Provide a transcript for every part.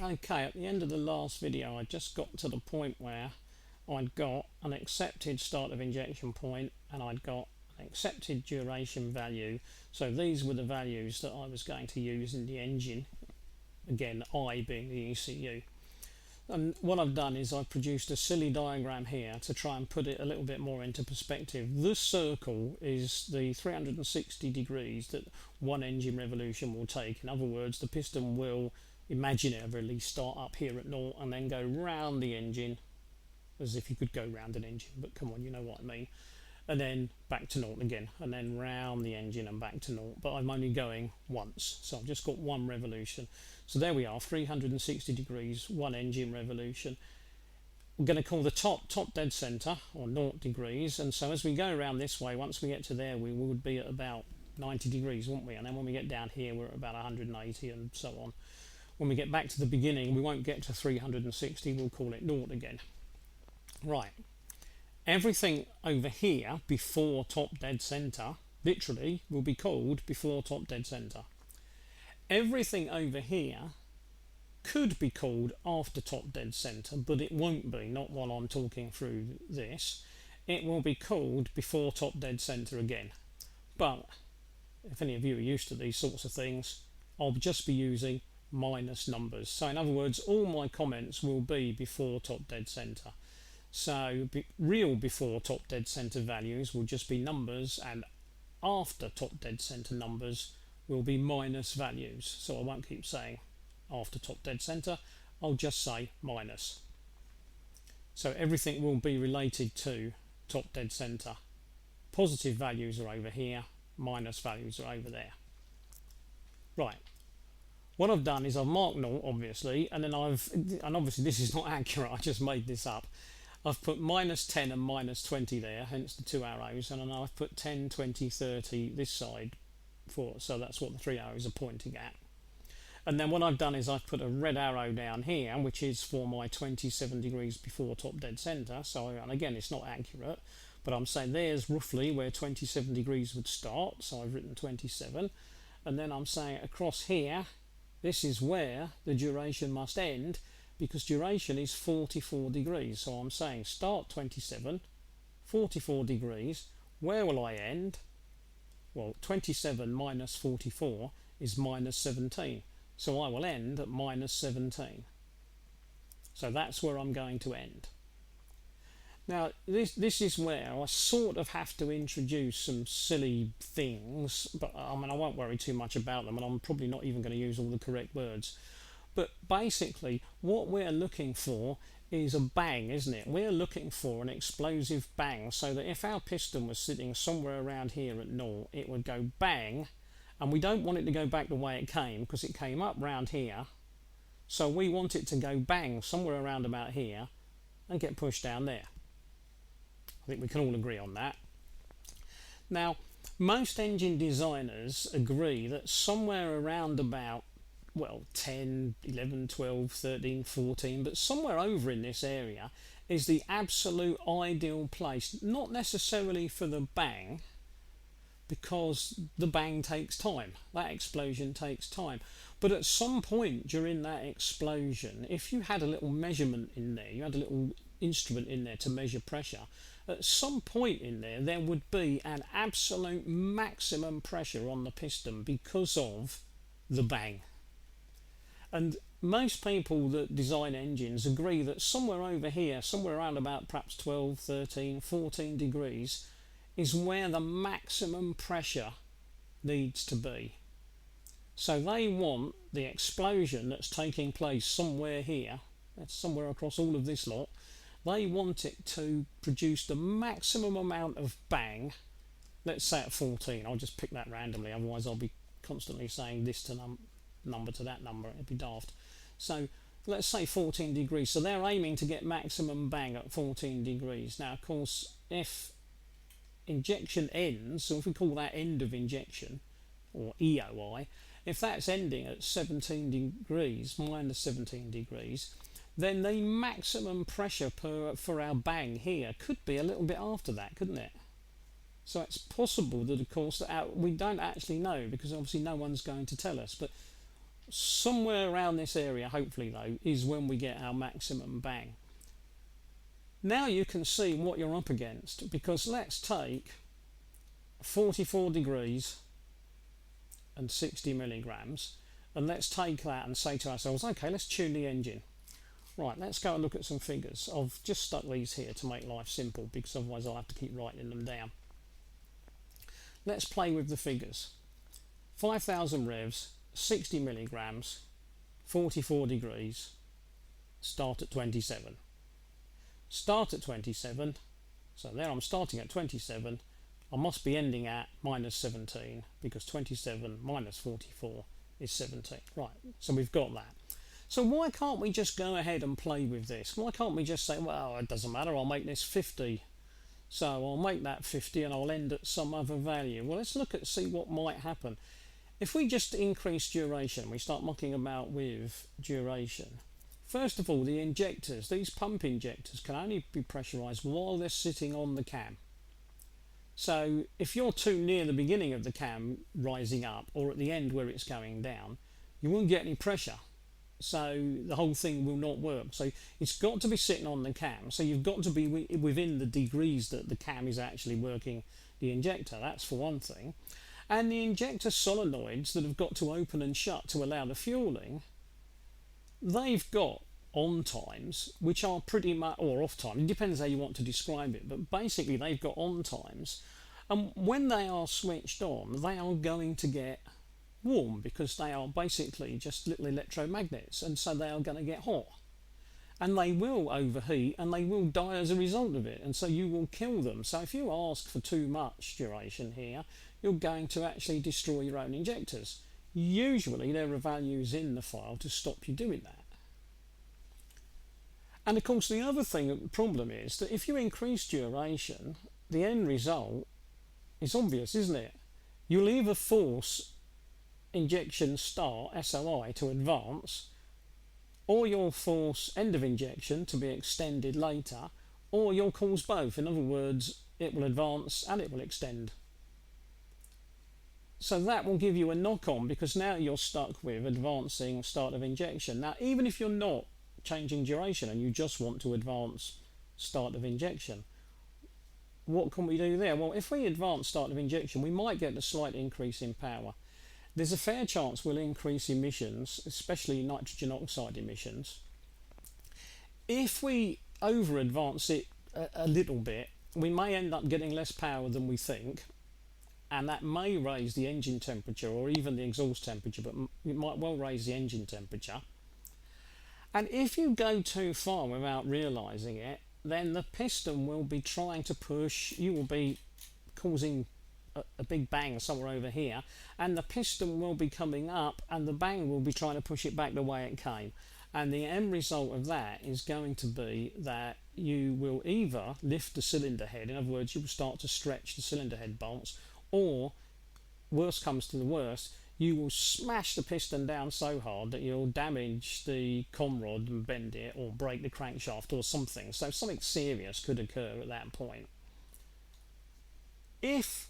Okay, at the end of the last video I just got to the point where I'd got an accepted start of injection point and I'd got an accepted duration value. So these were the values that I was going to use in the engine, again I being the ECU. And what I've done is I've produced a silly diagram here to try and put it a little bit more into perspective. This circle is the 360 degrees that one engine revolution will take. In other words, the piston will imaginarily start up here at 0 and then go round the engine, as if you could go round an engine, but come on, you know what I mean, and then back to 0 again, and then round the engine and back to 0, but I'm only going once, so I've just got one revolution. So there we are, 360 degrees, one engine revolution. I'm going to call the top dead center, or 0 degrees, and so as we go around this way, once we get to there, we would be at about 90 degrees, wouldn't we? And then when we get down here, we're at about 180 and so on. When we get back to the beginning, we won't get to 360, we'll call it 0 again. Right, everything over here before top dead center literally will be called before top dead center. Everything over here could be called after top dead center, but it won't be, not while I'm talking through this. It will be called before top dead center again. But if any of you are used to these sorts of things, I'll just be using minus numbers. So in other words, all my comments will be before top dead center. So real before top dead center values will just be numbers, and after top dead center numbers will be minus values. So I won't keep saying after top dead center, I'll just say minus. So everything will be related to top dead center. Positive values are over here, minus values are over there. Right. What I've done is I've marked 0, obviously, and then and obviously this is not accurate, I just made this up. I've put minus 10 and minus 20 there, hence the two arrows, and then I've put 10, 20, 30 this side, so that's what the three arrows are pointing at. And then what I've done is I've put a red arrow down here, which is for my 27 degrees before top dead center. So, and again, it's not accurate, but I'm saying there's roughly where 27 degrees would start, so I've written 27. And then I'm saying across here, this is where the duration must end, because duration is 44 degrees. So I'm saying start 27, 44 degrees, where will I end? Well, 27 minus 44 is minus 17. So I will end at minus 17. So that's where I'm going to end. Now, this is where I sort of have to introduce some silly things, but I mean, I won't worry too much about them, and I'm probably not even going to use all the correct words. But basically, what we're looking for is a bang, isn't it? We're looking for an explosive bang, so that if our piston was sitting somewhere around here at 0, it would go bang, and we don't want it to go back the way it came, because it came up round here. So we want it to go bang somewhere around about here and get pushed down there. I think we can all agree on that. Now, most engine designers agree that somewhere around about, well, 10, 11, 12, 13, 14, but somewhere over in this area is the absolute ideal place, not necessarily for the bang, because the bang takes time, that explosion takes time. But at some point during that explosion, if you had a little measurement in there, you had a little instrument in there to measure pressure, at some point in there, there would be an absolute maximum pressure on the piston because of the bang. And most people that design engines agree that somewhere over here, somewhere around about perhaps 12, 13, 14 degrees, is where the maximum pressure needs to be. So they want the explosion that's taking place somewhere here, that's somewhere across all of this lot, they want it to produce the maximum amount of bang, let's say at 14, I'll just pick that randomly, otherwise I'll be constantly saying this to number to that number, it'd be daft. So let's say 14 degrees, so they're aiming to get maximum bang at 14 degrees. Now of course, if injection ends, so if we call that end of injection, or EOI, if that's ending at 17 degrees, minus 17 degrees, then the maximum pressure for our bang here could be a little bit after that, couldn't it? So it's possible that, of course, that we don't actually know, because obviously no one's going to tell us, but Somewhere around this area, hopefully though, is when we get our maximum bang. Now you can see what you're up against, because let's take 44 degrees and 60 milligrams, and let's take that and say to ourselves, okay, let's tune the engine. Right, let's go and look at some figures. I've just stuck these here to make life simple, because otherwise I'll have to keep writing them down. Let's play with the figures. 5,000 revs, 60 milligrams, 44 degrees, start at 27. Start at 27, so there I'm starting at 27. I must be ending at minus 17, because 27 minus 44 is 17. Right, so we've got that. So why can't we just go ahead and play with this? Why can't we just say, well, it doesn't matter, I'll make this 50. So I'll make that 50 and I'll end at some other value. Well, let's look at see what might happen. If we just increase duration, we start mucking about with duration. First of all, the injectors, these pump injectors, can only be pressurised while they're sitting on the cam. So if you're too near the beginning of the cam rising up, or at the end where it's going down, you won't get any pressure. So the whole thing will not work. So it's got to be sitting on the cam. So you've got to be within the degrees that the cam is actually working the injector. That's for one thing. And the injector solenoids that have got to open and shut to allow the fueling, they've got on times which are pretty much, or off time, it depends how you want to describe it, but basically they've got on times, and when they are switched on they are going to get warm, because they are basically just little electromagnets, and so they are going to get hot, and they will overheat and they will die as a result of it, and so you will kill them. So if you ask for too much duration here, you're going to actually destroy your own injectors. Usually there are values in the file to stop you doing that. And of course the other problem is that if you increase duration, the end result is obvious, isn't it? You'll either force injection start, SOI, to advance, or you'll force end of injection to be extended later, or you'll cause both. In other words, it will advance and it will extend. So that will give you a knock-on, because now you're stuck with advancing start of injection. Now, even if you're not changing duration and you just want to advance start of injection, what can we do there? Well, if we advance start of injection, we might get a slight increase in power. There's a fair chance we'll increase emissions, especially nitrogen oxide emissions. If we over-advance it a little bit, we may end up getting less power than we think, and that may raise the engine temperature or even the exhaust temperature, but it might well raise the engine temperature. And if you go too far without realising it, then the piston will be trying to push, you will be causing a big bang somewhere over here, and the piston will be coming up and the bang will be trying to push it back the way it came. And the end result of that is going to be that you will either lift the cylinder head, in other words, you will start to stretch the cylinder head bolts, or worst comes to the worst, you will smash the piston down so hard that you'll damage the com rod and bend it, or break the crankshaft or something. So something serious could occur at that point. If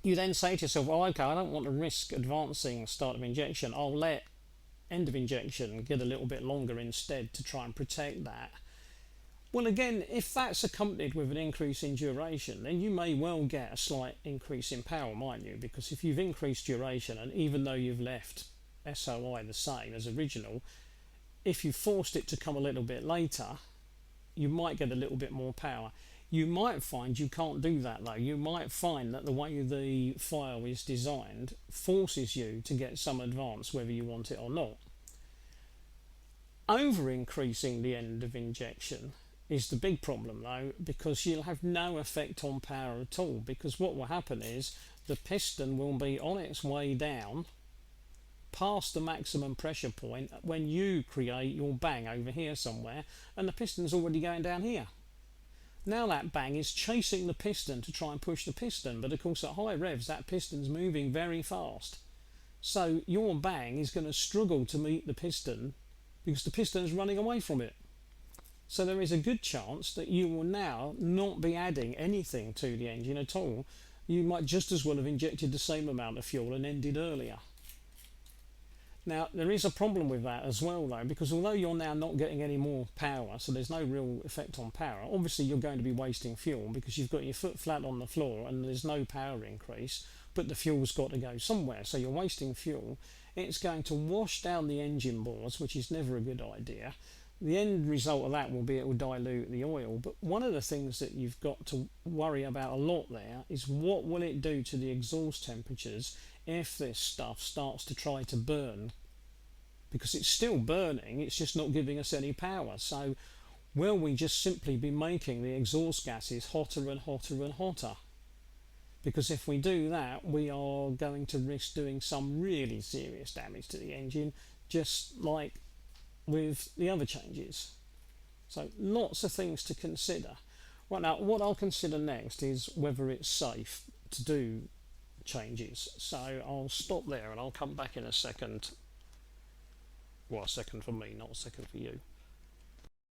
you then say to yourself, well, okay, I don't want to risk advancing start of injection, I'll let end of injection get a little bit longer instead to try and protect that. Well, again, if that's accompanied with an increase in duration, then you may well get a slight increase in power, mightn't you? Because if you've increased duration, and even though you've left SOI the same as original, if you forced it to come a little bit later, you might get a little bit more power. You might find you can't do that though. You might find that the way the file is designed forces you to get some advance whether you want it or not. Over increasing the end of injection is the big problem though, because you'll have no effect on power at all, because what will happen is the piston will be on its way down past the maximum pressure point when you create your bang over here somewhere, and the piston's already going down here. Now that bang is chasing the piston to try and push the piston, but of course at high revs that piston's moving very fast. So your bang is going to struggle to meet the piston because the piston is running away from it. So there is a good chance that you will now not be adding anything to the engine at all. You might just as well have injected the same amount of fuel and ended earlier. Now, there is a problem with that as well, though, because although you're now not getting any more power, so there's no real effect on power, obviously you're going to be wasting fuel because you've got your foot flat on the floor and there's no power increase, but the fuel's got to go somewhere, so you're wasting fuel. It's going to wash down the engine boards, which is never a good idea. The end result of that will be it will dilute the oil, but one of the things that you've got to worry about a lot there is what will it do to the exhaust temperatures if this stuff starts to try to burn, because it's still burning, it's just not giving us any power. So will we just simply be making the exhaust gases hotter and hotter and hotter? Because if we do that, we are going to risk doing some really serious damage to the engine, just like with the other changes. So lots of things to consider. Right, now what I'll consider next is whether it's safe to do changes. So I'll stop there and I'll come back in a second. Well, a second for me, not a second for you.